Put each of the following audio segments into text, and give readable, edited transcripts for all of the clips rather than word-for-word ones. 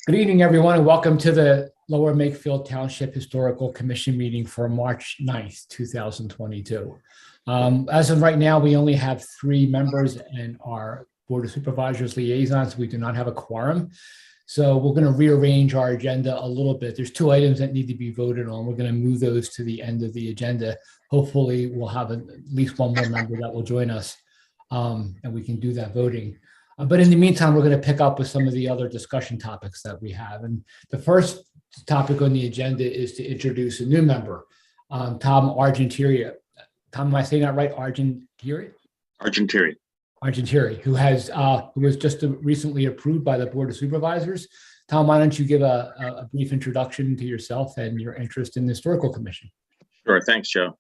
Good evening, everyone, and welcome to the Lower Makefield Township Historical Commission meeting for March 9th, 2022. As of right now, we only have 3 members and our Board of Supervisors liaisons. We do not have a quorum. So we're going to rearrange our agenda a little bit. There's 2 items that need to be voted on. We're going to move those to the end of the agenda. Hopefully, we'll have at least 1 more member that will join us, and we can do that voting. But in the meantime, we're going to pick up with some of the other discussion topics that we have. And the first topic on the agenda is to introduce a new member, Tom Argentieri. Tom, am I saying that right? Argentieri? Argentieri, who was just recently approved by the Board of Supervisors. Tom, why don't you give a brief introduction to yourself and your interest in the Historical Commission? Sure. Thanks, Joe.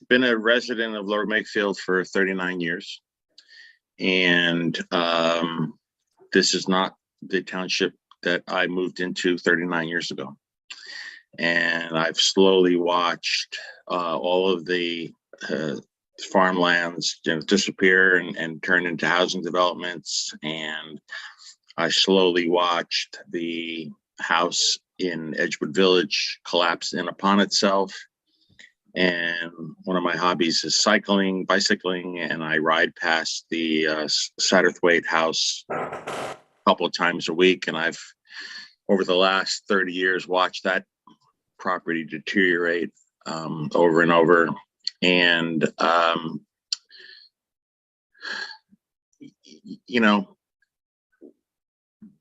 Been a resident of Lower Makefield for 39 years. And this is not the township that I moved into 39 years ago. And I've slowly watched all of the farmlands disappear and turn into housing developments. And I slowly watched the house in Edgewood Village collapse in upon itself. And one of my hobbies is bicycling, and I ride past the Satterthwaite house a couple of times a week. And I've, over the last 30 years, watched that property deteriorate over and over. And, you know,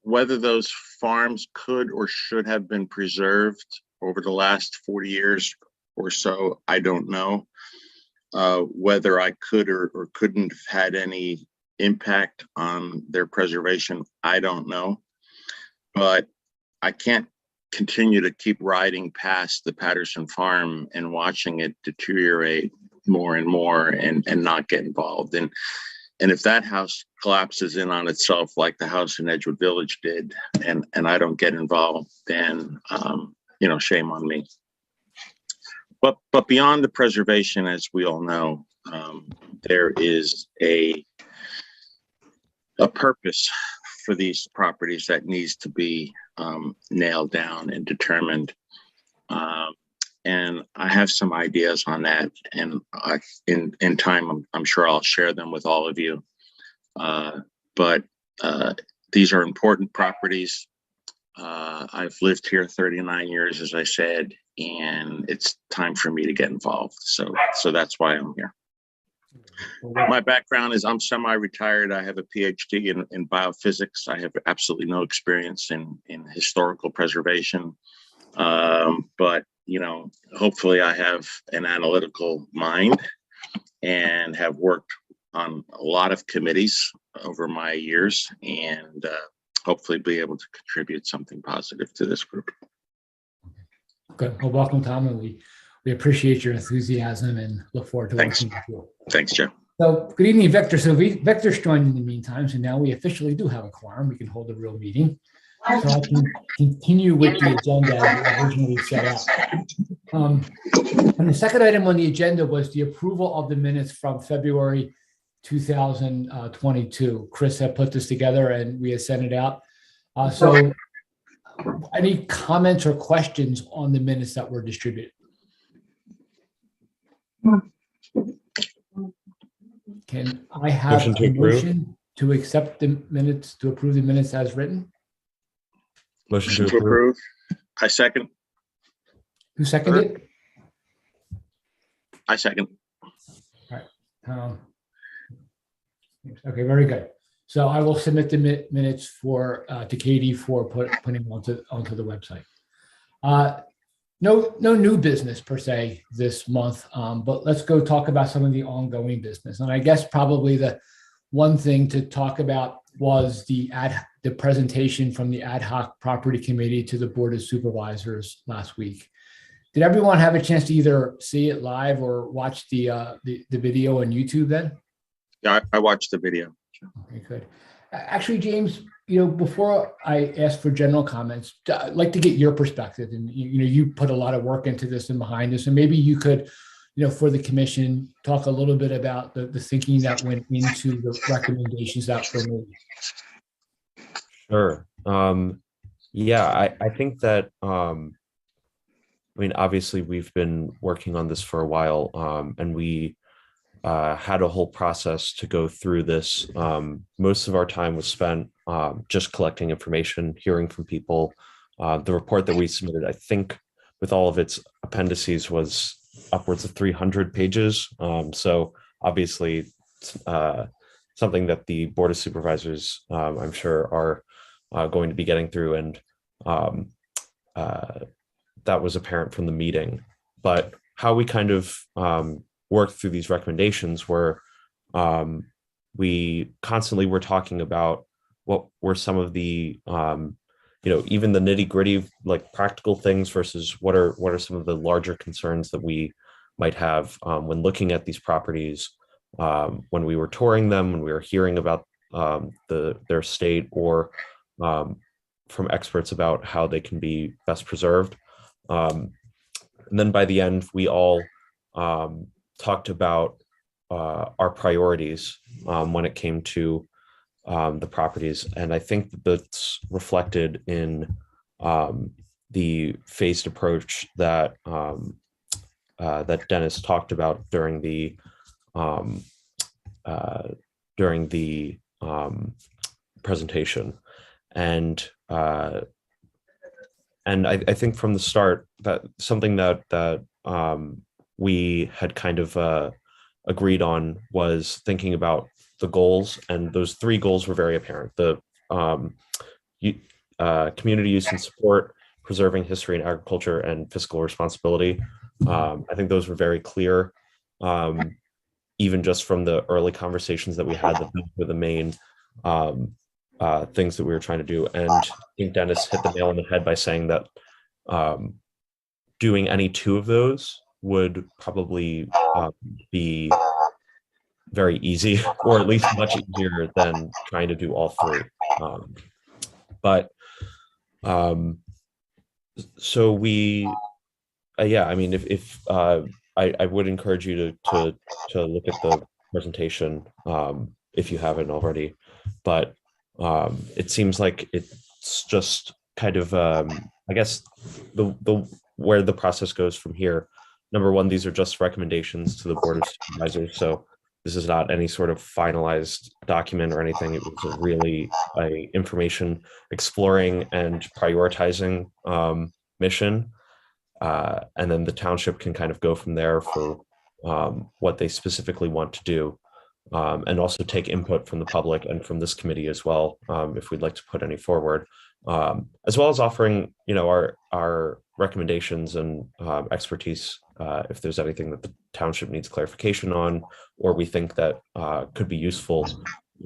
whether those farms could or should have been preserved over the last 40 years or so, I don't know. Whether I could or couldn't have had any impact on their preservation, I don't know. But I can't continue to keep riding past the Patterson Farm and watching it deteriorate more and more and not get involved. And if that house collapses in on itself like the house in Edgewood Village did, and I don't get involved, then you know, shame on me. But beyond the preservation, as we all know, there is a purpose for these properties that needs to be nailed down and determined. And I have some ideas on that, and in time, I'm sure I'll share them with all of you. But these are important properties. I've lived here 39 years, as I said, and it's time for me to get involved. So that's why I'm here. My background is I'm semi-retired. I have a PhD in biophysics. I have absolutely no experience in historical preservation. But, you know, hopefully I have an analytical mind and have worked on a lot of committees over my years, and hopefully be able to contribute something positive to this group. Good. Well, welcome, Tom, and we appreciate your enthusiasm and look forward to working with you. Thanks, Joe. So, good evening, Victor. So, Victor's joined in the meantime, so now we officially do have a quorum. We can hold a real meeting. So I can continue with the agenda as originally set up. And the second item on the agenda was the approval of the minutes from February 2022. Chris had put this together and we had sent it out. So any comments or questions on the minutes that were distributed? Can I have a motion to accept the minutes, to approve the minutes as written? Motion to approve. I second. Who seconded? I second. All right. Okay, very good. So I will submit the minutes to Katie for putting onto the website. No new business per se this month, but let's go talk about some of the ongoing business. And I guess probably the one thing to talk about was the presentation from the Hoc Property Committee to the Board of Supervisors last week. Did everyone have a chance to either see it live or watch the video on YouTube then? Yeah, I watched the video. Okay, good. Actually, James, you know, before I ask for general comments, I'd like to get your perspective. And you know, you put a lot of work into this and behind this, and maybe you could, you know, for the commission, talk a little bit about the thinking that went into the recommendations that were made. Sure. Yeah, I think that I mean, obviously we've been working on this for a while, and we had a whole process to go through this. Most of our time was spent just collecting information, hearing from people. The report that we submitted, I think, with all of its appendices, was upwards of 300 pages. So obviously, uh, something that the Board of Supervisors, I'm sure, are going to be getting through, and um, uh, that was apparent from the meeting. But how we kind of worked through these recommendations were we constantly were talking about what were some of the even the nitty gritty, like practical things, versus what are some of the larger concerns that we might have when looking at these properties, when we were touring them, when we were hearing about their state, or um, from experts about how they can be best preserved. And then by the end, we all talked about our priorities when it came to the properties. And I think that's reflected in the phased approach that that Dennis talked about um, uh, during the presentation. And I think from the start that something that we had kind of agreed on was thinking about the goals, and those three goals were very apparent: the community use and support, preserving history and agriculture, and fiscal responsibility. I think those were very clear, even just from the early conversations that we had. That were the main things that we were trying to do. And I think Dennis hit the nail on the head by saying that doing any two of those would probably be very easy, or at least much easier than trying to do all three. But so we, yeah, I mean, if I would encourage you to look at the presentation if you haven't already. But it seems like it's just kind of I guess the where the process goes from here. Number one, these are just recommendations to the Board of Supervisors, so this is not any sort of finalized document or anything. It was really a information exploring and prioritizing mission, and then the township can kind of go from there for what they specifically want to do. And also take input from the public and from this committee as well, if we'd like to put any forward, as well as offering, our recommendations and expertise if there's anything that the township needs clarification on, or we think that could be useful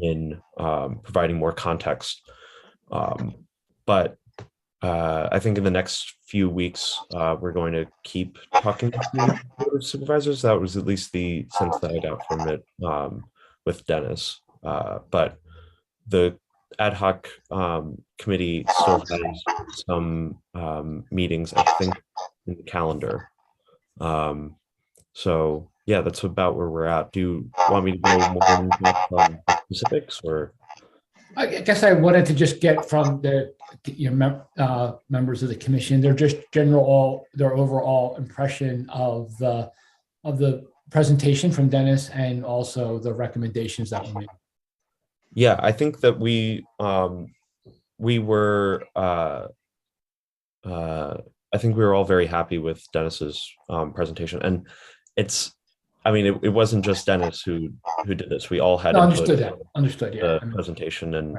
in providing more context. But I think in the next few weeks, we're going to keep talking to the Board of Supervisors. That was at least the sense that I got from it with Dennis. But the ad hoc committee still has some meetings, I think, in the calendar. So yeah, that's about where we're at. Do you want me to go more in depth on specifics, or? I guess I wanted to just get from the members of the commission their just their overall impression of the presentation from Dennis, and also the recommendations that were made. Yeah, I think that we were I think we were all very happy with Dennis's presentation, and I mean, it wasn't just Dennis who did this. We all had understood that. Understood, yeah. The presentation, and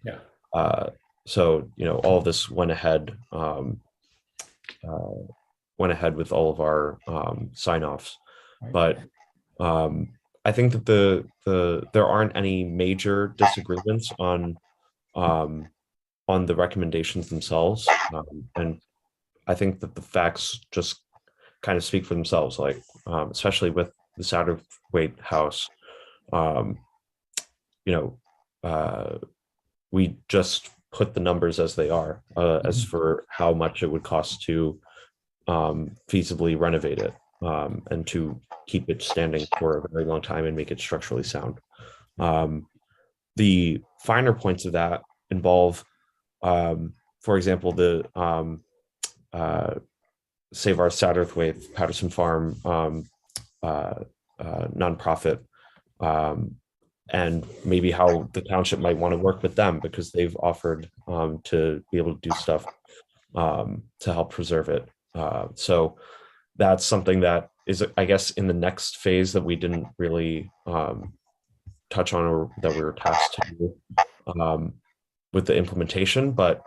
yeah. So all of this went ahead with all of our sign-offs. Right. But I think that there aren't any major disagreements on the recommendations themselves, and I think that the facts just kind of speak for themselves, like especially with the Satterthwaite house. We just put the numbers as they are, as for how much it would cost to feasibly renovate it, and to keep it standing for a very long time and make it structurally sound. The finer points of that involve for example, the Save Our Satterthwaite Patterson Farm nonprofit, and maybe how the township might want to work with them because they've offered to be able to do stuff to help preserve it. So that's something that is, I guess, in the next phase that we didn't really touch on, or that we were tasked to do with the implementation. But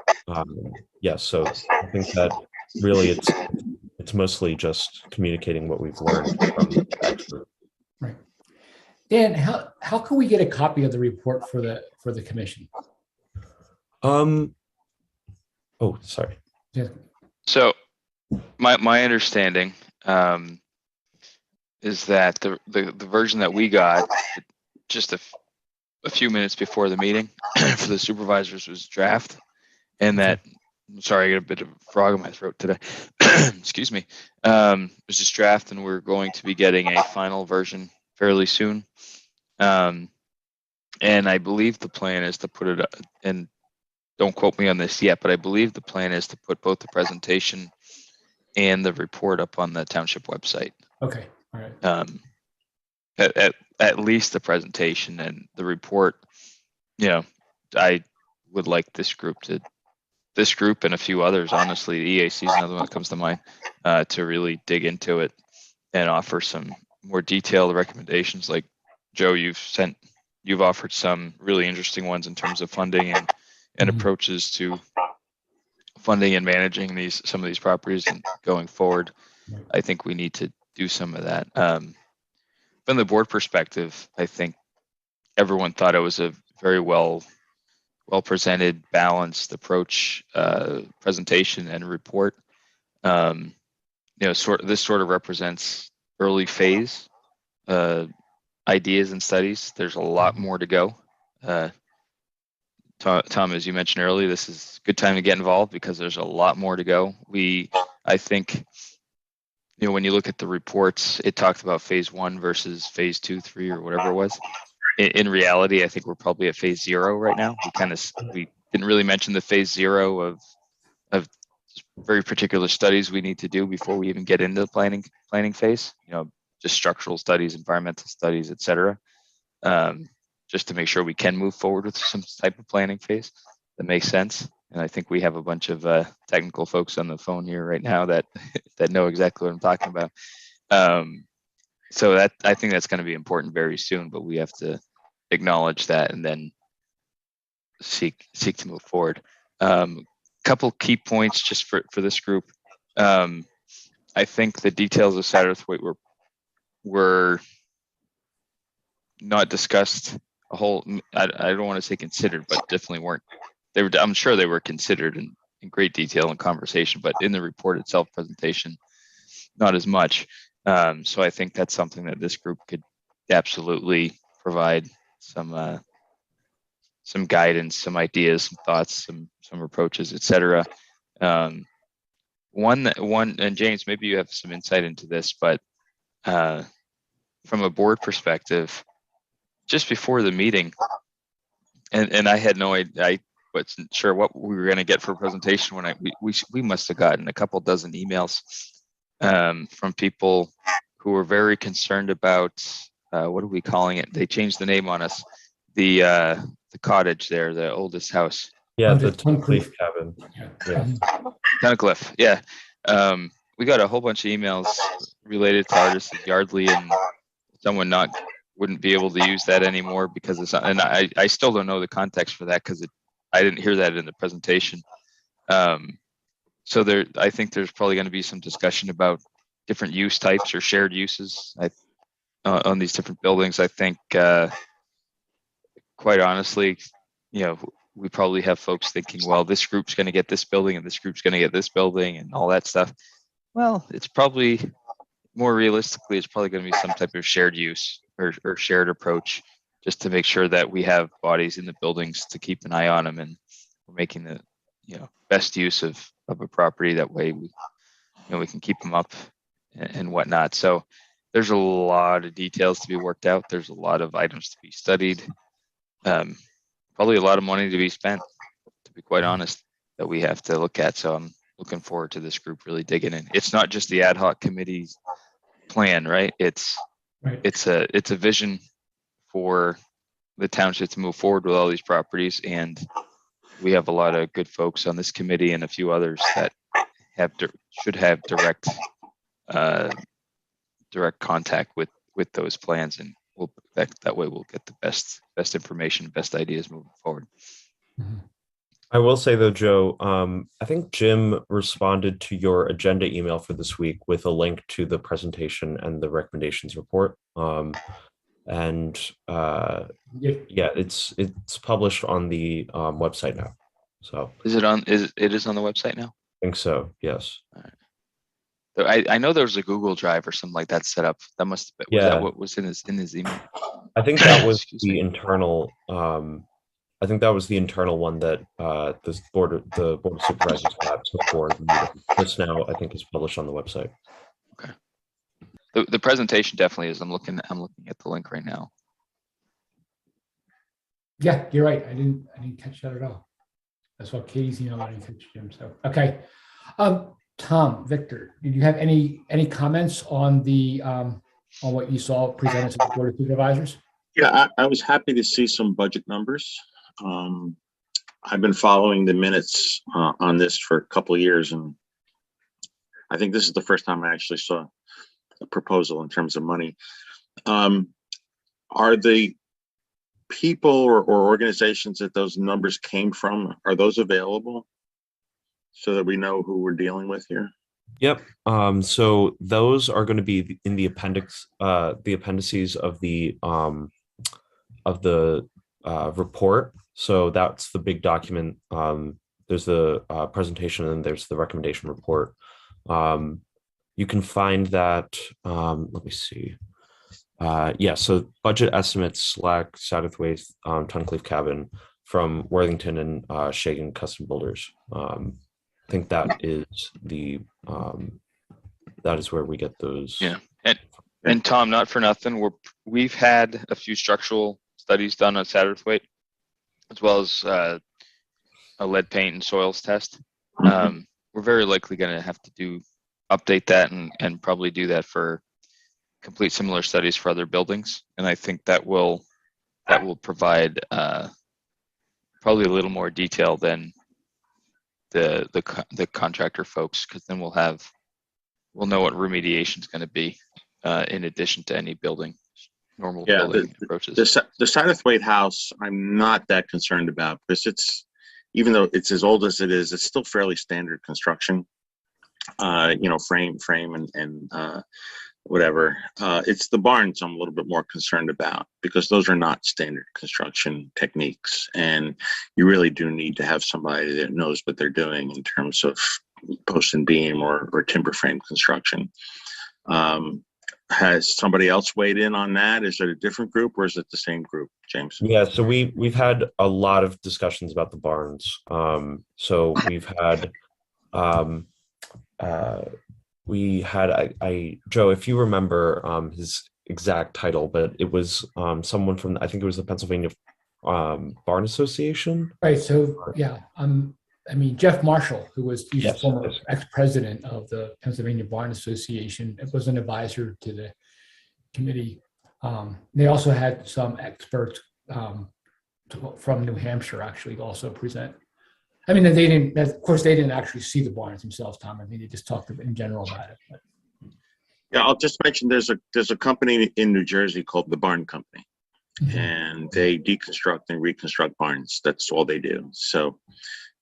yeah, so I think that really it's mostly just communicating what we've learned from the expert. Right. Dan, how can we get a copy of the report for the commission? Oh, sorry. Yeah. So my understanding is that the version that we got just a few minutes before the meeting for the supervisors was draft, and that, sorry, I got a bit of a frog in my throat today. Excuse me. It was just draft, and we're going to be getting a final version fairly soon. And I believe the plan is to put it, and don't quote me on this yet, but I believe the plan is to put both the presentation and the report up on the township website. Okay. All right. At least the presentation, and the report, I would like this group and a few others, honestly, the EAC is another one that comes to mind, to really dig into it and offer some more detailed recommendations. Like Joe, you've offered some really interesting ones in terms of funding and approaches to funding and managing some of these properties and going forward. I think we need to do some of that. From the board perspective, I think everyone thought it was a very well presented, balanced approach, presentation and report. This sort of represents early phase ideas and studies. There's a lot more to go. Tom, as you mentioned earlier, this is a good time to get involved because there's a lot more to go. I think, when you look at the reports, it talked about phase 1 versus phase 2, 3, or whatever it was. In reality, I think we're probably at phase 0 right now. We didn't really mention the phase 0 of very particular studies we need to do before we even get into the planning phase. Just structural studies, environmental studies, etc. Just to make sure we can move forward with some type of planning phase that makes sense. And I think we have a bunch of technical folks on the phone here right now that know exactly what I'm talking about. So that, I think that's going to be important very soon, but we have to acknowledge that and then seek to move forward. Couple key points just for this group. I think the details of Satterthwaite were not discussed a whole. I don't want to say considered, but definitely weren't. I'm sure they were considered in great detail and conversation, but in the report itself, presentation, not as much. So I think that's something that this group could absolutely provide some guidance, some ideas, some thoughts, some approaches, etc. One, and James, maybe you have some insight into this, but from a board perspective, just before the meeting, and I had no idea, I wasn't sure what we were going to get for a presentation when we must have gotten a couple dozen emails from people who were very concerned about what are we calling it? They changed the name on us. The cottage there, the oldest house. Yeah, the Tunnicliffe cabin. Yeah. Tunnicliffe, yeah. We got a whole bunch of emails related to artists at Yardley, and someone wouldn't be able to use that anymore because it's not, and I still don't know the context for that because I didn't hear that in the presentation. So I think there's probably going to be some discussion about different use types or shared uses on these different buildings. I think, quite honestly, we probably have folks thinking, well, this group's going to get this building and this group's going to get this building and all that stuff. Well, it's probably more realistically, it's probably going to be some type of shared use or shared approach, just to make sure that we have bodies in the buildings to keep an eye on them, and we're making the best use of a property. That way we can keep them up and whatnot. So there's a lot of details to be worked out. There's a lot of items to be studied. Probably a lot of money to be spent, to be quite honest. that we have to look at. So I'm looking forward to this group really digging in. It's not just the ad hoc committee's plan, right? It's a vision for the township to move forward with all these properties, and we have a lot of good folks on this committee and a few others that should have direct contact with those plans, and that way we'll get the best information, best ideas moving forward. Mhm. I will say though, Joe, I think Jim responded to your agenda email for this week with a link to the presentation and the recommendations report. And yeah, it's published on the website now. So Is it on the website now? I think so. Yes. I know there was a Google Drive or something like that set up. That must have been, was that what was in his email? I think that was Excuse the me. internal. I think that was the internal one that the board of supervisors had before the meeting. This now I think is published on the website. Okay. The presentation definitely is. I'm looking at the link right now. Yeah, you're right. I didn't catch that at all. That's what Katie's email. I didn't catch Jim. So okay. Tom, Victor, did you have any comments on the on what you saw presented to the Board of Supervisors? Yeah, I was happy to see some budget numbers. I've been following the minutes on this for a couple of years, and I think this is the first time I actually saw a proposal in terms of money. Are the people or organizations that those numbers came from, are those available so that we know who we're dealing with here? Yep. So those are going to be in the appendix, the appendices of the report. So that's the big document. There's the presentation and there's the recommendation report. You can find that. Let me see. Yeah. So budget estimates, Slack, Satterthwaite, Tunnicliff Cabin from Worthington and Shagan Custom Builders. I think that is that is where we get those. Yeah, and Tom, not for nothing, we've had a few structural studies done on Satterthwaite, as well as a lead paint and soils test. Mhm. We're very likely going to have to update that and probably do that for complete similar studies for other buildings, and I think that will provide probably a little more detail than the contractor folks, because then we'll know what remediation is going to be in addition to any normal building approaches. The Satterthwaite house, I'm not that concerned about, because even though it's as old as it is, it's still fairly standard construction. Frame and whatever. It's the barns I'm a little bit more concerned about, because those are not standard construction techniques, and you really do need to have somebody that knows what they're doing in terms of post and beam or timber frame construction. Has somebody else weighed in on that? Is it a different group or is it the same group, James? Yeah, so we've had a lot of discussions about the barns. So we've had Joe, if you remember his exact title, but it was someone from, I think it was the Pennsylvania Barn Association. Right. So yeah, Jeff Marshall, who was the former ex-president of the Pennsylvania Barn Association, was an advisor to the committee. They also had some experts from New Hampshire actually also present. I mean, they didn't. Of course, they didn't actually see the barns themselves, Tom. I mean, they just talked in general about it. But. Yeah, I'll just mention there's a company in New Jersey called the Barn Company, and they deconstruct and reconstruct barns. That's all they do. So,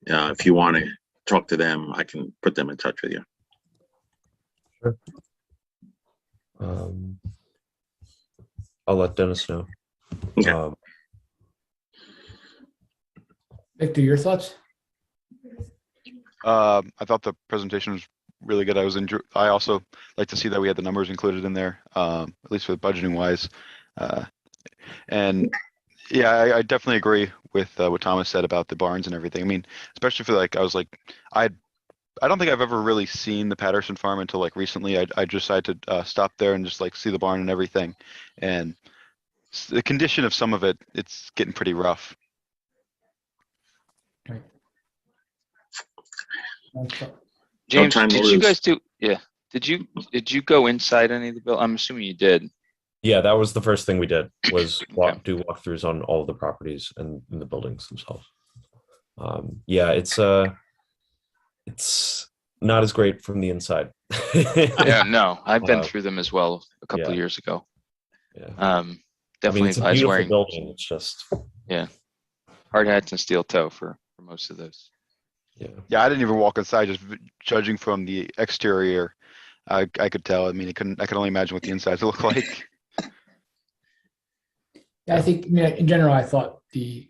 if you want to talk to them, I can put them in touch with you. Sure. I'll let Dennis know. Okay. Victor, your thoughts? I thought the presentation was really good. I also like to see that we had the numbers included in there, at least for the budgeting wise. And yeah, I definitely agree with what Thomas said about the barns and everything. I mean, especially for I don't think I've ever really seen the Patterson Farm until recently. I decided to stop there and just see the barn and everything. And the condition of some of it's getting pretty rough. Right. James, time to did you lose. guys do? Yeah. Did you go inside any of the building? I'm assuming you did. Yeah, that was the first thing we did was Okay. do walkthroughs on all of the properties and in the buildings themselves. Yeah, it's not as great from the inside. Yeah, no, I've been Uh, through them as well a couple of yeah. years ago. Yeah. I mean, Definitely it's a advise beautiful wearing building. It's just, hard hats and steel toe for most of those. yeah. Yeah, I didn't even walk inside. Just judging from the exterior, I could tell. I mean, I could only imagine what the insides look like. Yeah, I think, in general, I thought the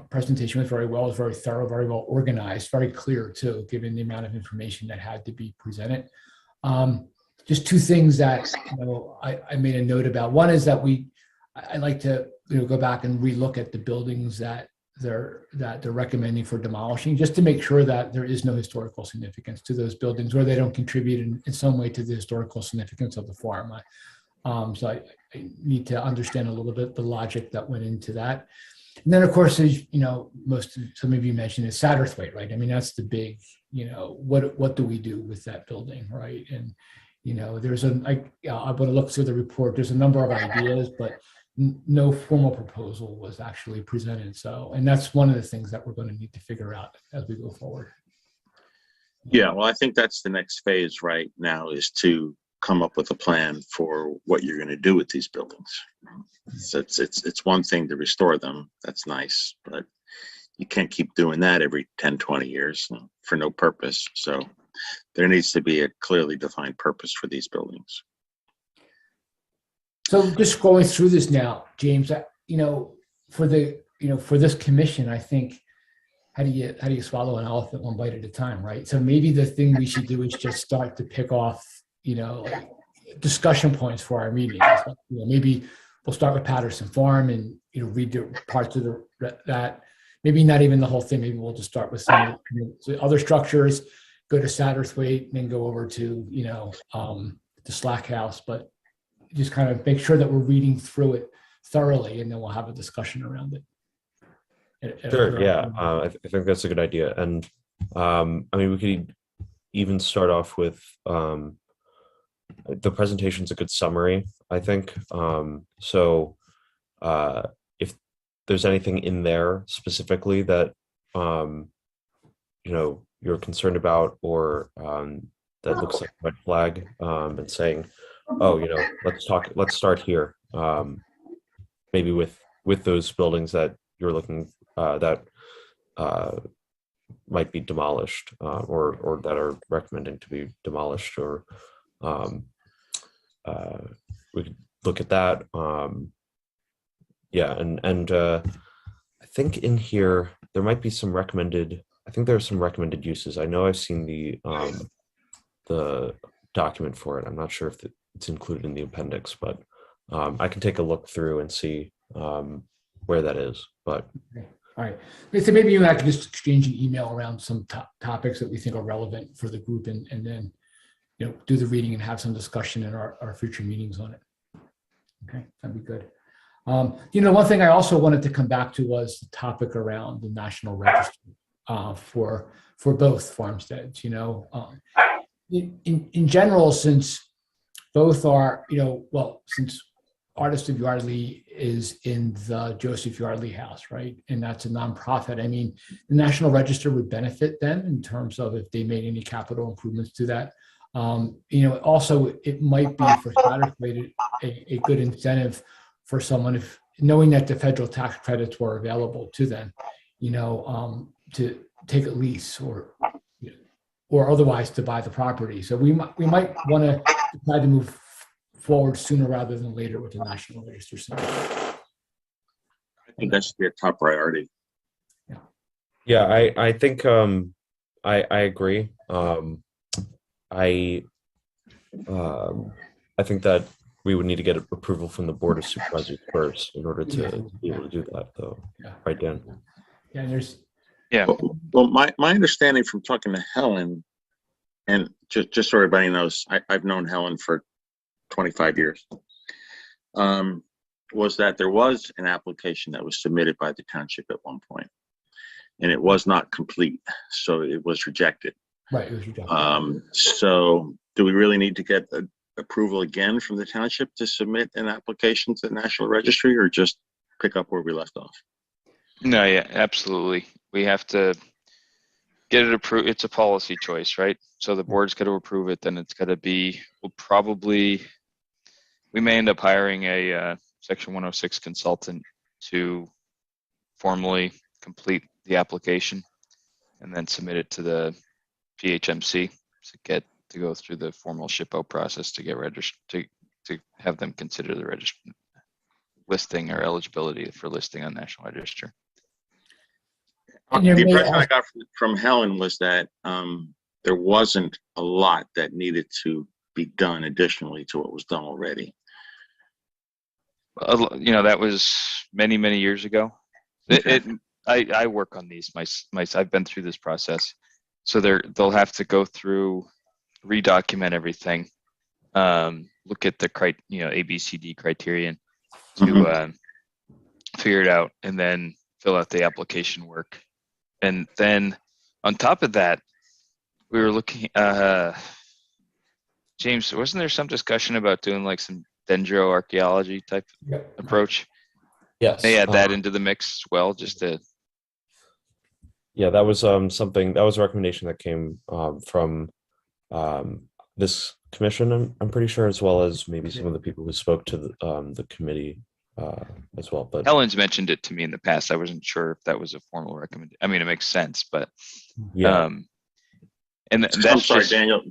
presentation went very well. It was very thorough, very well organized, very clear too, given the amount of information that had to be presented. Just two things that I made a note about. One is that I like to go back and relook at the buildings that they're recommending for demolishing, just to make sure that there is no historical significance to those buildings, or they don't contribute in some way to the historical significance of the farm. So I need to understand a little bit the logic that went into that. And then, of course, as some of you mentioned, is Satterthwaite, right? I mean, that's the big, what do we do with that building, right? And there's I want to look through the report. There's a number of ideas, but no formal proposal was actually presented. So, and that's one of the things that we're going to need to figure out as we go forward. Yeah, well, I think that's the next phase right now, is to come up with a plan for what you're going to do with these buildings. So it's one thing to restore them. That's nice, but you can't keep doing that every 10, 20 years for no purpose. So there needs to be a clearly defined purpose for these buildings. So just going through this now, James, for this commission, I think, how do you swallow an elephant one bite at a time, right? So maybe the thing we should do is just start to pick off, like discussion points for our meetings. Maybe we'll start with Patterson Farm and read the parts of that. Maybe not even the whole thing. Maybe we'll just start with some of the other structures, go to Satterthwaite, and then go over to the Slack House. But just kind of make sure that we're reading through it thoroughly, and then we'll have a discussion around it. Sure. Yeah. I think that's a good idea. And I mean, we could even start off with the presentation's a good summary, I think. So if there's anything in there specifically that you're concerned about, or that looks like a red flag, and saying, oh, let's start here, maybe with those buildings that you're looking that might be demolished, or that are recommending to be demolished, or we could look at that. Yeah, and I think in here there might be some recommended. I think there are some recommended uses. I know I've seen the document for it. I'm not sure if it's included in the appendix, but I can take a look through and see where that is. But okay. All right, so maybe you and I can just exchange an email around some topics that we think are relevant for the group, and then do the reading and have some discussion in our future meetings on it. Okay, that'd be good. One thing I also wanted to come back to was the topic around the National Register for both farmsteads. In general, since both are, since Artists of Yardley is in the Joseph Yardley House, right? And that's a nonprofit. I mean, the National Register would benefit them in terms of if they made any capital improvements to that. Also, it might be for Satterthwaite a good incentive for someone, if knowing that the federal tax credits were available to them, to take a lease or otherwise to buy the property. So we might want to decide to move forward sooner rather than later with the National Register Center. I think that should be a top priority. yeah, I think I agree. I think that we would need to get approval from the Board of Supervisors first in order to be able to do that, though. Yeah. Right, Dan? Yeah, there's. Yeah. Well, my understanding from talking to Helen, and just so everybody knows, I've known Helen for 25 years, was that there was an application that was submitted by the township at one point, and it was not complete, so it was rejected. Right. It was rejected. So do we really need to get approval again from the township to submit an application to the National Registry, or just pick up where we left off? No, yeah, absolutely. We have to get it approved. It's a policy choice, right? So the board's got to approve it. Then it's got to be, we may end up hiring a Section 106 consultant to formally complete the application and then submit it to the PHMC to go through the formal ship out process to get registered, to have them consider the listing or eligibility for listing on National Register. And there The may impression I also- got from Helen was that there wasn't a lot that needed to be done additionally to what was done already. That was many, many years ago. I work on these. I've been through this process, so they'll have to go through, redocument everything, look at the ABCD criterion to figure it out, and then fill out the application work. And then on top of that, we were looking. James, wasn't there some discussion about doing like some dendroarchaeology type approach? Yes. They add that into the mix as well, just to. Yeah, that was something, that was a recommendation that came from this commission, I'm pretty sure, as well as maybe some of the people who spoke to the committee as well. But Helen's mentioned it to me in the past. I wasn't sure if that was a formal recommendation. I mean, it makes sense, but yeah, and I'm that's sorry, just, Daniel,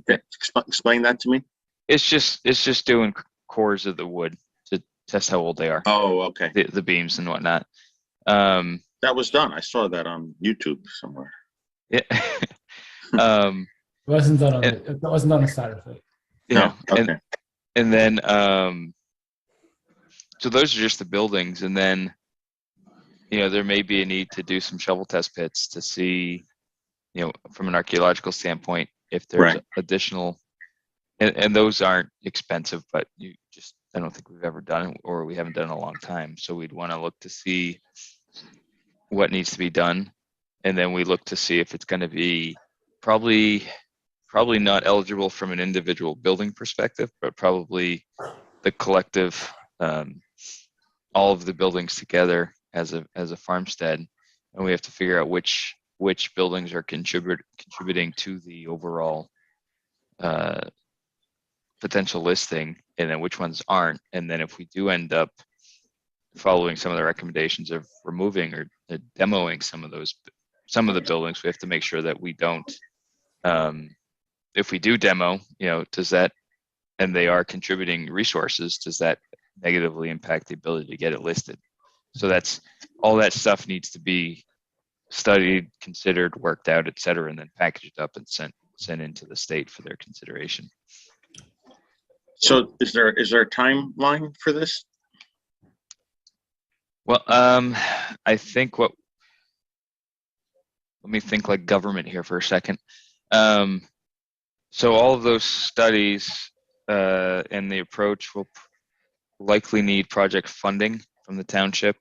explain that to me. it's just doing cores of the wood to test how old they are, Oh, okay. the beams and whatnot. That was done. I saw that on YouTube somewhere. Yeah. It wasn't done on it wasn't done on Saturday. Yeah. No, okay. And then, so those are just the buildings. And then, there may be a need to do some shovel test pits to see, from an archaeological standpoint, if there's Right. additional, and those aren't expensive, but I don't think we've ever done it, or we haven't done it in a long time. So we'd want to look to see what needs to be done. And then we look to see if it's going to be probably not eligible from an individual building perspective, but probably the collective, all of the buildings together as a farmstead. And we have to figure out which buildings are contributing to the overall potential listing, and then which ones aren't. And then if we do end up following some of the recommendations of removing or demoing some of the buildings, we have to make sure that we don't, if we do demo, does that, and they are contributing resources, does that negatively impact the ability to get it listed? So that's all, that stuff needs to be studied, considered, worked out, et cetera, and then packaged up and sent into the state for their consideration. So is there a timeline for this? Well, I think let me think like government here for a second. So all of those studies and the approach will likely need project funding from the township.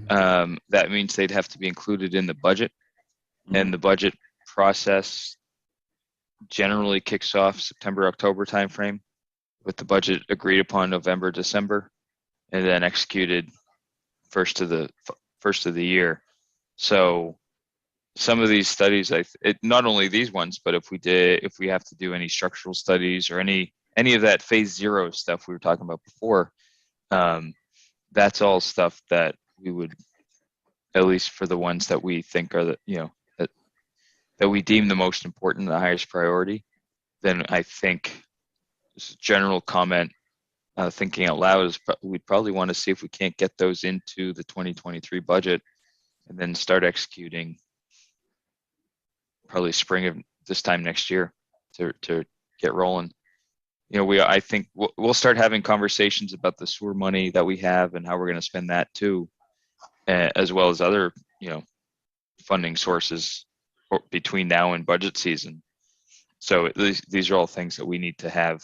That means they'd have to be included in the budget, and the budget process generally kicks off September, October timeframe, with the budget agreed upon November, December, and then executed first of the year. So some of these studies, not only these ones, but if we have to do any structural studies or any of that phase 0 stuff we were talking about before, that's all stuff that we would, at least for the ones that we think are that we deem the most important, the highest priority, then I think this is general comment, thinking out loud, is we'd probably want to see if we can't get those into the 2023 budget and then start executing probably spring of this time next year to get rolling. I think we'll start having conversations about the sewer money that we have and how we're going to spend that too, as well as other, funding sources between now and budget season. So these are all things that we need to have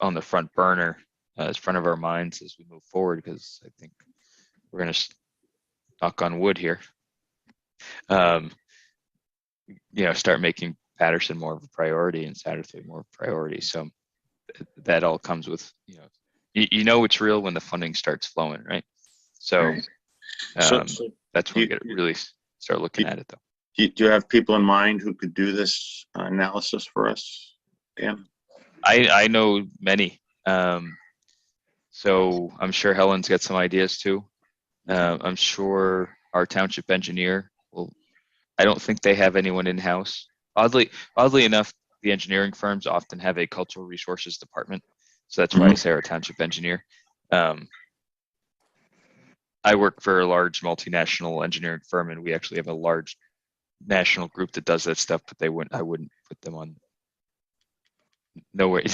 on the front burner, as front of our minds as we move forward, because I think we're going to knock on wood here. Start making Patterson more of a priority and Satterthwaite more of a priority. So that all comes with, you know it's real when the funding starts flowing, right? So, Right. So that's when we you- really start looking at it, though. do you have people in mind who could do this analysis for us, Dan? I know many. So I'm sure Helen's got some ideas too. I'm sure our township engineer will. I don't think they have anyone in house. Oddly enough, the engineering firms often have a cultural resources department, so that's why I say our township engineer. I work for a large multinational engineering firm, and we actually have a large national group that does that stuff. But I wouldn't put them on. No way,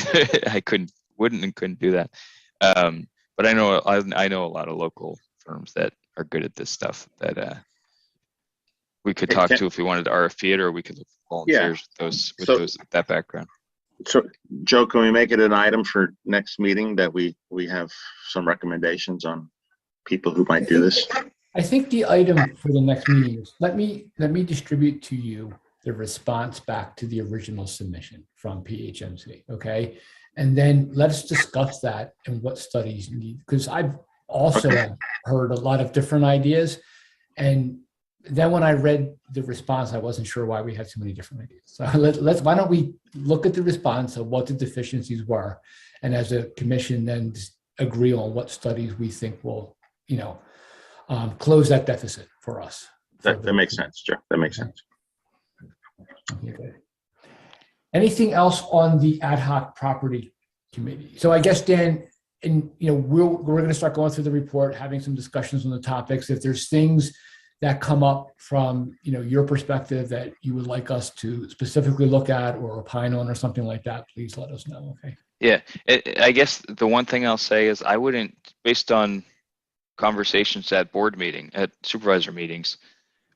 I couldn't do that. But I know a lot of local firms that are good at this stuff that we could talk to if we wanted to RFP it, or we could look for volunteers with that background. So, Joe, can we make it an item for next meeting that we have some recommendations on people who might do this? I think the item for the next meeting is, let me distribute to you the response back to the original submission from PHMC, okay? And then let's discuss that and what studies need, because I've also heard a lot of different ideas. And then when I read the response, I wasn't sure why we had so many different ideas. So why don't we look at the response of what the deficiencies were, and as a commission then agree on what studies we think will, close that deficit for us. That makes sense, Joe. That makes sense. Okay. Anything else on the ad hoc property committee? So I guess, Dan, we're going to start going through the report, having some discussions on the topics. If there's things that come up from your perspective that you would like us to specifically look at or opine on or something like that, please let us know. Okay. Yeah, I guess the one thing I'll say is I wouldn't, based on conversations at supervisor meetings,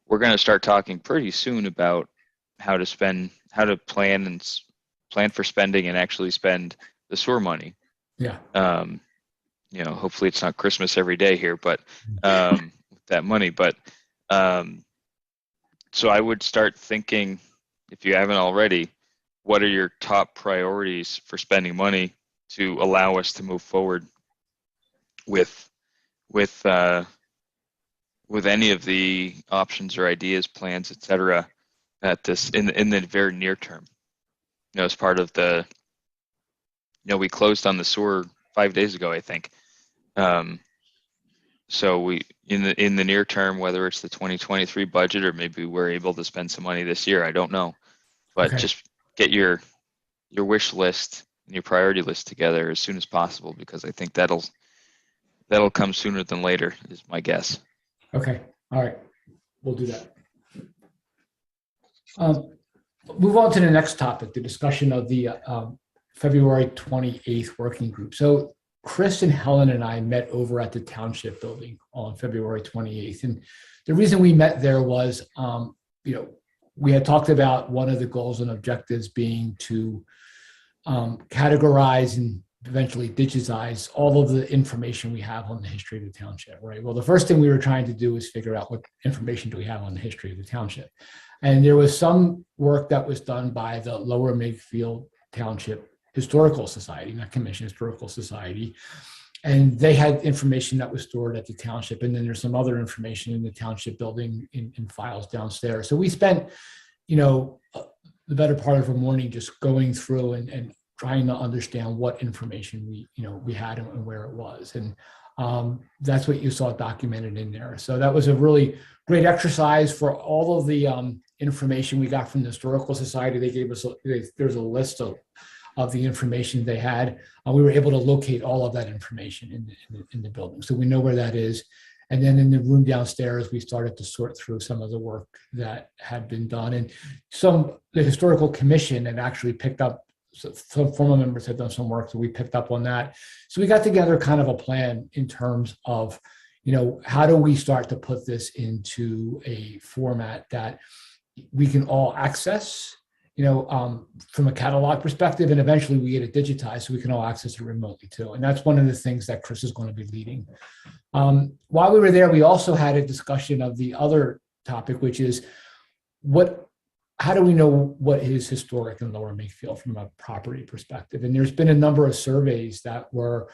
we're going to start talking pretty soon about how to plan for spending and actually spend the sewer money. Yeah. Hopefully it's not Christmas every day here, but that money. But so I would start thinking, if you haven't already, what are your top priorities for spending money to allow us to move forward with any of the options or ideas, plans, etc. at this in the very near term. As part of the, we closed on the sewer 5 days ago, I think. So we in the near term, whether it's the 2023 budget or maybe we're able to spend some money this year, I don't know. But just get your wish list and your priority list together as soon as possible, because I think that'll come sooner than later, is my guess. Okay. All right. We'll do that. Move on to the next topic, the discussion of the February 28th working group. So Chris and Helen and I met over at the township building on February 28th. And the reason we met there was, we had talked about one of the goals and objectives being to categorize and eventually digitize all of the information we have on the history of the township, right? Well, the first thing we were trying to do is figure out what information do we have on the history of the township. And there was some work that was done by the Lower Makefield Township Historical Society, not Commission, Historical Society. And they had information that was stored at the township. And then there's some other information in the township building in files downstairs. So we spent, the better part of a morning just going through and trying to understand what information we had and where it was. And that's what you saw documented in there. So that was a really great exercise for all of the information we got from the Historical Society. They gave us, there's a list of the information they had. We were able to locate all of that information in the building. So we know where that is. And then in the room downstairs, we started to sort through some of the work that had been done. And the Historical Commission had actually picked up, some former members had done some work, so we picked up on that. So we got together kind of a plan in terms of, how do we start to put this into a format that we can all access, from a catalog perspective, and eventually we get it digitized so we can all access it remotely too. And that's one of the things that Chris is going to be leading. While we were there, we also had a discussion of the other topic, which is what how do we know what is historic in Lower Makefield from a property perspective? And there's been a number of surveys that were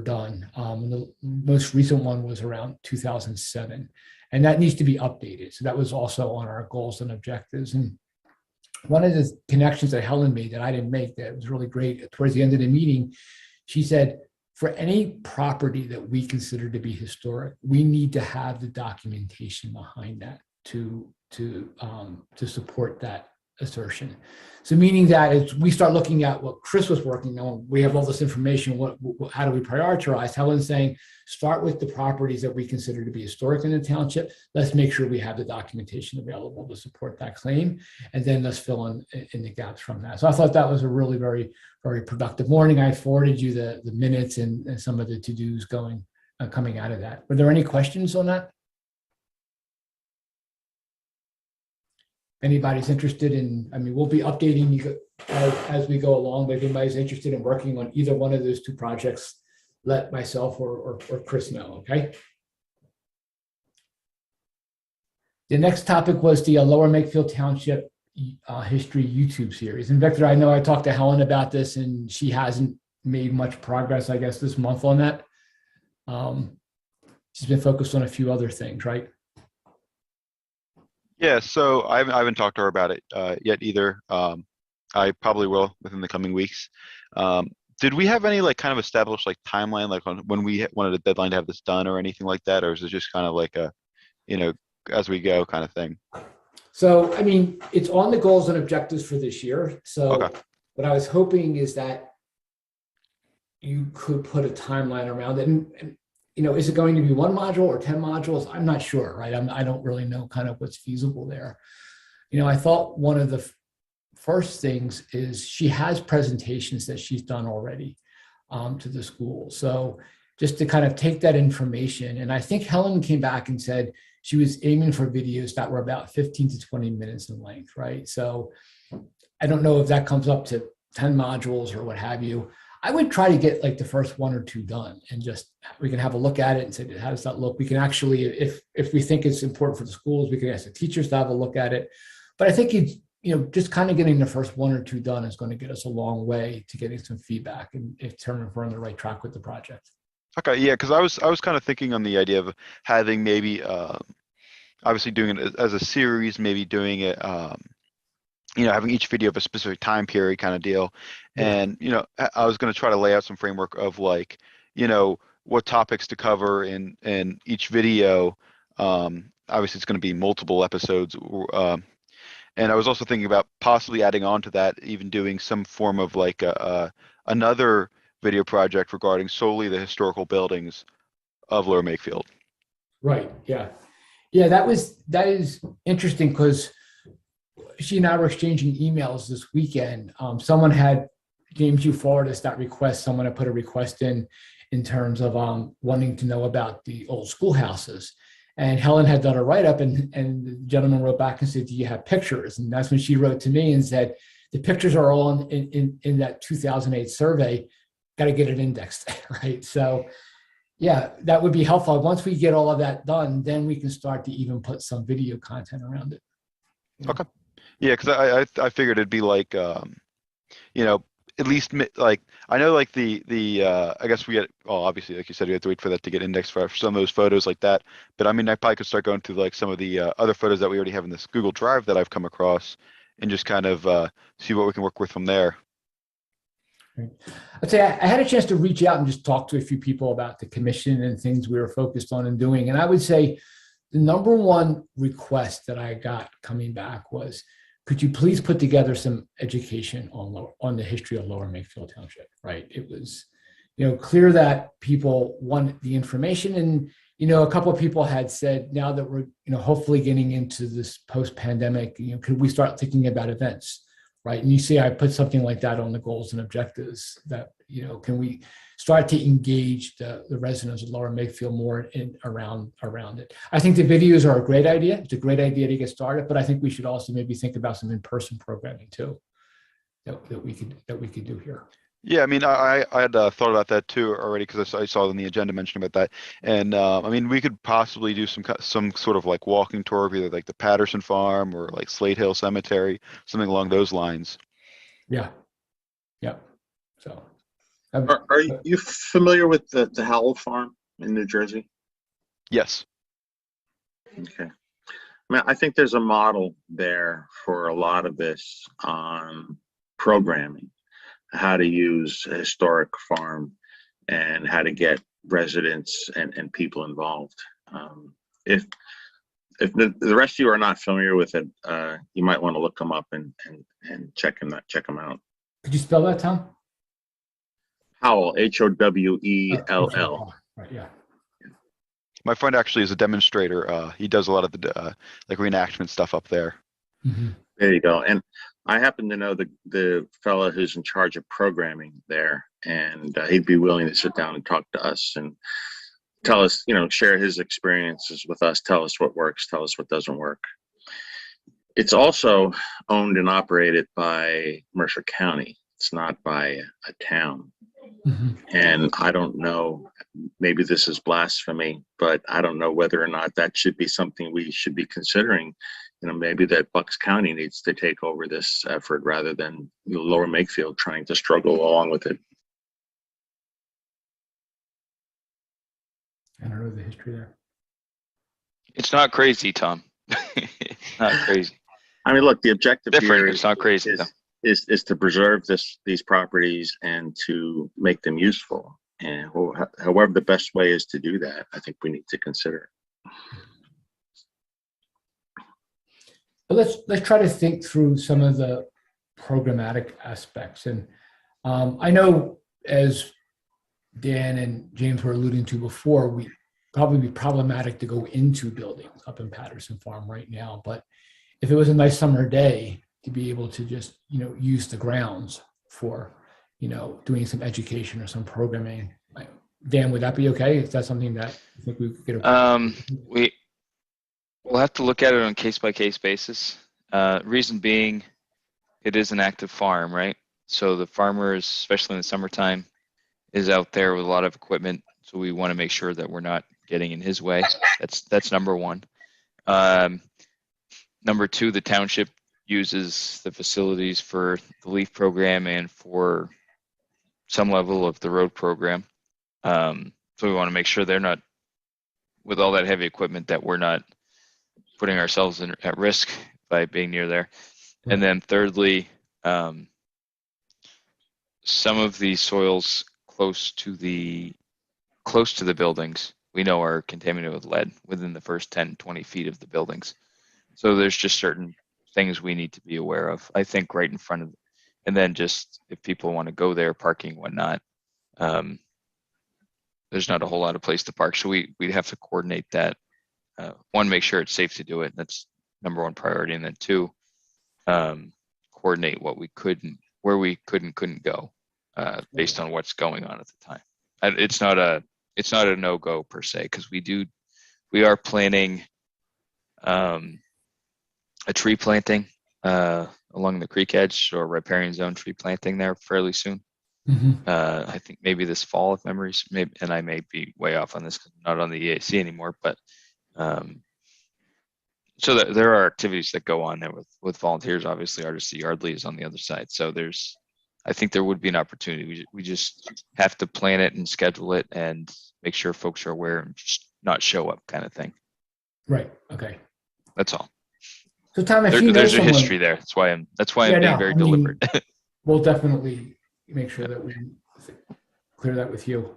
done. The most recent one was around 2007, and that needs to be updated. So that was also on our goals and objectives. And one of the connections that Helen made that I didn't make that was really great towards the end of the meeting, she said, for any property that we consider to be historic, we need to have the documentation behind that to support that assertion. So meaning that as we start looking at what Chris was working on, we have all this information, how do we prioritize? Helen's saying, start with the properties that we consider to be historic in the township. Let's make sure we have the documentation available to support that claim. And then let's fill in the gaps from that. So I thought that was a really very, very productive morning. I forwarded you the minutes and some of the to-dos coming out of that. Were there any questions on that? Anybody's interested in, I mean, we'll be updating you as we go along, but if anybody's interested in working on either one of those two projects, let myself or Chris know, okay? The next topic was the Lower Makefield Township History YouTube series. And Victor, I know I talked to Helen about this and she hasn't made much progress, I guess, this month on that. She's been focused on a few other things, right? Yeah, so I haven't talked to her about it yet either. I probably will within the coming weeks. Did we have any like kind of established like timeline, like on when we wanted a deadline to have this done or anything like that? Or is it just kind of like a, you know, as we go kind of thing? So, I mean, it's on the goals and objectives for this year. So Okay. what I was hoping is that you could put a timeline around it. And you know, is it going to be 1 module or 10 modules? I'm not sure, right? I don't really know kind of what's feasible there. You know, I thought one of the first things is she has presentations that she's done already to the school. So just to kind of take that information, and I think Helen came back and said she was aiming for videos that were about 15 to 20 minutes in length, right? So I don't know if that comes up to 10 modules or what have you. I would try to get like the first 1 or 2 done and just, we can have a look at it and say, how does that look? We can actually, if we think it's important for the schools, we can ask the teachers to have a look at it. But I think you know, just kind of getting the first 1 or 2 done is going to get us a long way to getting some feedback and determine if we're on the right track with the project. Okay, yeah, because I was kind of thinking on the idea of having maybe obviously doing it as a series, maybe doing it you know, having each video of a specific time period kind of deal. Yeah. And, you know, I was going to try to lay out some framework of like, you know, what topics to cover in each video. Obviously it's going to be multiple episodes. And I was also thinking about possibly adding on to that, even doing some form of like another video project regarding solely the historical buildings of Lower Makefield. Right. Yeah. Yeah. That is interesting because she and I were exchanging emails this weekend. Someone had, James, you forwarded us that request. Someone had put a request in terms of wanting to know about the old schoolhouses. And Helen had done a write-up and the gentleman wrote back and said, do you have pictures? And that's when she wrote to me and said, the pictures are all in that 2008 survey, got to get it indexed, right? So yeah, that would be helpful. Once we get all of that done, then we can start to even put some video content around it. Okay. Yeah, because I figured it'd be like, you know, at least like, I know like I guess we get, well, obviously, like you said, we have to wait for that to get indexed for some of those photos like that. But I mean, I probably could start going through like some of the other photos that we already have in this Google Drive that I've come across and just kind of see what we can work with from there. I'd say I had a chance to reach out and just talk to a few people about the commission and things we were focused on and doing. And I would say the number one request that I got coming back was, could you please put together some education on the history of Lower Makefield Township, right? It was, you know, clear that people want the information. And, you know, a couple of people had said, now that we're, you know, hopefully getting into this post-pandemic, you know, could we start thinking about events, right? And you see, I put something like that on the goals and objectives that, you know, can we start to engage the residents of Lower Makefield more around it. I think the videos are a great idea. It's a great idea to get started, but I think we should also maybe think about some in-person programming too that we could do here. Yeah, I mean, I had thought about that too already because I saw in the agenda mention about that, and I mean, we could possibly do some sort of like walking tour of either like the Patterson Farm or like Slate Hill Cemetery, something along those lines. Yeah, yeah. So, Are you familiar with the Howell Farm in New Jersey? Yes. Okay. I mean, I think there's a model there for a lot of this on programming, how to use a historic farm and how to get residents and people involved. If the rest of you are not familiar with it, you might want to look them up and check them out. could you spell that, Tom? Howell, Howell. Right, yeah. My friend actually is a demonstrator. He does a lot of the like reenactment stuff up there. Mhm. There you go. And I happen to know the fellow who's in charge of programming there, and he'd be willing to sit down and talk to us and tell us, share his experiences with us, tell us what works, tell us what doesn't work. It's also owned and operated by Mercer County. It's not by a town. Mhm. And I don't know, maybe this is blasphemy, but I don't know whether or not that should be something we should be considering. Maybe that Bucks County needs to take over this effort rather than Lower Makefield trying to struggle along with it. I don't know the history there. It's not crazy, Tom. It's not crazy. I mean, look, the objective Different. here It's not crazy though. is to preserve these properties and to make them useful. And however the best way is to do that, I think we need to consider. But let's try to think through some of the programmatic aspects. And I know, as Dan and James were alluding to before, we probably be problematic to go into buildings up in Patterson Farm right now. But if it was a nice summer day, to be able to just use the grounds for doing some education or some programming, Dan, would that be okay? Is that something that you think we could get? We'll have to look at it on case-by-case basis. Reason being, it is an active farm, right? So the farmers, especially in the summertime, is out there with a lot of equipment. So we want to make sure that we're not getting in his way. That's number one. Number two, the township uses the facilities for the LEAF program and for some level of the road program. So we want to make sure they're not, with all that heavy equipment, that we're not putting ourselves at risk by being near there. Right. And then thirdly, some of the soils close to the buildings we know are contaminated with lead within the first 10, 20 feet of the buildings. So there's just certain things we need to be aware of, I think, right in front of, and then just if people want to go there, parking, whatnot, there's not a whole lot of place to park. So we'd have to coordinate that. One, make sure it's safe to do it. That's number one priority. And then two, coordinate what we couldn't, where we couldn't go based on what's going on at the time. It's not a no-go per se, because we are planning a tree planting along the creek edge, or riparian zone tree planting there fairly soon. Mhm. I think maybe this fall, if memories, maybe, and I may be way off on this, 'cause I'm not on the EAC anymore, but so there are activities that go on there with volunteers. Obviously, Artists at Yardley is on the other side, so I think there would be an opportunity. We just have to plan it and schedule it and make sure folks are aware and just not show up, kind of thing. Right. Okay. That's all. So Tom, if you know There's a someone, history there. That's why I'm Yeah, being no, very I mean, deliberate. we'll definitely make sure that we clear that with you.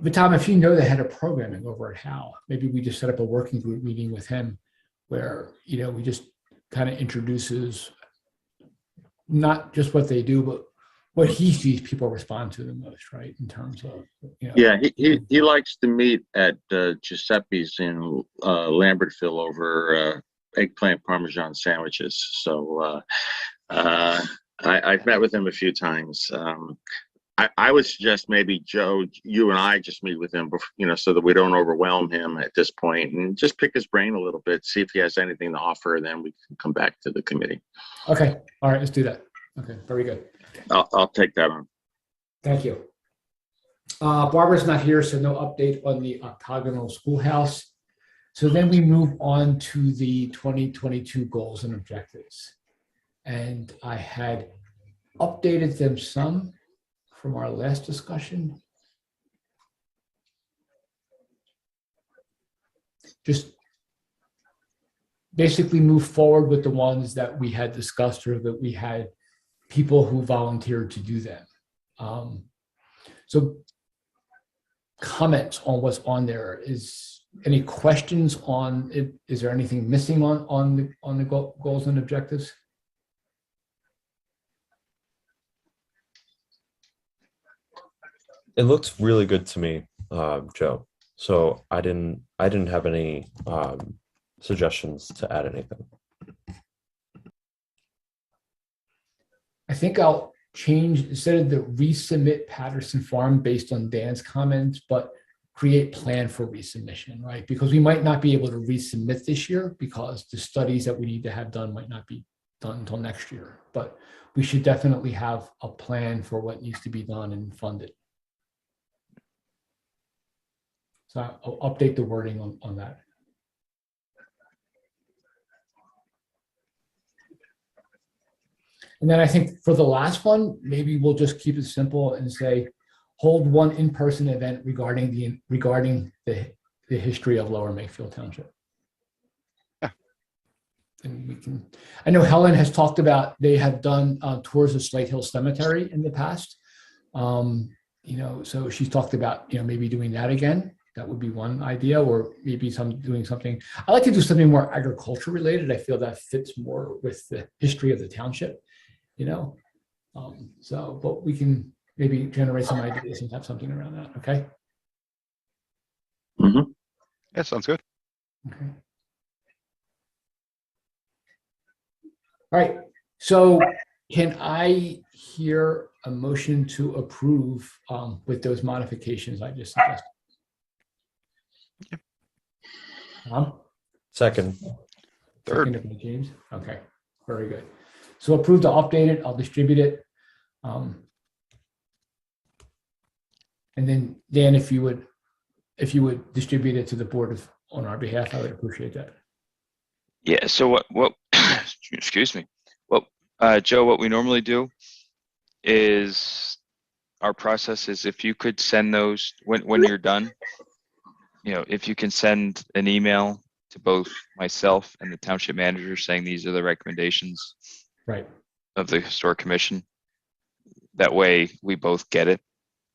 But Tom, if you know the head of programming over at Hal, maybe we just set up a working group meeting with him where, we just kind of introduces not just what they do, but what he sees people respond to the most, right? In terms of, Yeah, he likes to meet at Giuseppe's in Lambertville over eggplant Parmesan sandwiches. So I've met with him a few times. I would suggest maybe, Joe, you and I just meet with him, so that we don't overwhelm him at this point, and just pick his brain a little bit, see if he has anything to offer. Then we can come back to the committee. Okay. All right. Let's do that. Okay, very good. I'll take that on. Thank you. Barbara's not here, so no update on the octagonal schoolhouse. So then we move on to the 2022 goals and objectives. And I had updated them some from our last discussion. Just basically move forward with the ones that we had discussed or that we had people who volunteered to do them. So comments on what's on there. Is any questions on it? Is there anything missing on the goals and objectives? It looks really good to me, Joe. So I didn't have any suggestions to add anything. I think I'll change, instead of the resubmit Patterson Farm based on Dan's comments, but create plan for resubmission, right? Because we might not be able to resubmit this year because the studies that we need to have done might not be done until next year. But we should definitely have a plan for what needs to be done and funded. So I'll update the wording on that. And then I think for the last one, maybe we'll just keep it simple and say, hold one in-person event regarding the history of Lower Makefield Township. Yeah. And we can, I know Helen has talked about, they have done tours of Slate Hill Cemetery in the past. So she's talked about, maybe doing that again. That would be one idea, or maybe doing something. I like to do something more agriculture related. I feel that fits more with the history of the township, but we can maybe generate some ideas and have something around that. Okay. Mm-hmm. Yeah, sounds good. Okay. All right. So can I hear a motion to approve with those modifications I just suggested? Second. Third. Second by James. Okay, very good. So approved to update it. I'll distribute it. And then Dan, if you would distribute it to the board on our behalf, I would appreciate that. Yeah. So what excuse me. Joe, what we normally do is our process is if you could send those when you're done, if you can send an email to both myself and the township manager saying these are the recommendations Right. of the historic commission. That way we both get it.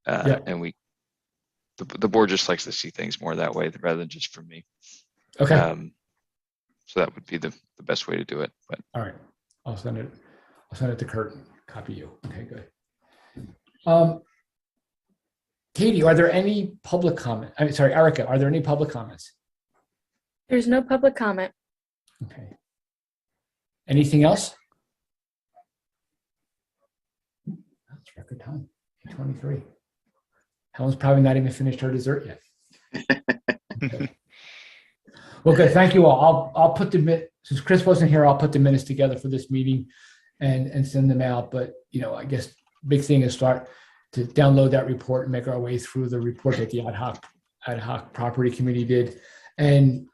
And the board just likes to see things more that way rather than just from me. Okay. So that would be the best way to do it. But all right. I'll send it to Kurt and copy you. Okay, good. Katie, are there any public comment? I'm sorry, Erica, are there any public comments? There's no public comment. Okay. Anything else? That's record time, 8:23. Helen's probably not even finished her dessert yet. Okay. Well, good. Thank you all. I'll put since Chris wasn't here, I'll put the minutes together for this meeting and send them out. But, I guess big thing is start to download that report and make our way through the report that the ad hoc property committee did. And,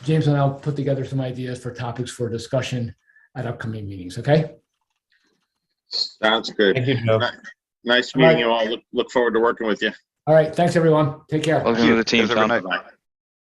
James and I'll put together some ideas for topics for discussion at upcoming meetings. Okay. Sounds good. Thank you, Joe. Nice meeting you all. Look forward to working with you. All right. Thanks, everyone. Take care. welcome to the team, Have a good Tom. night. Bye.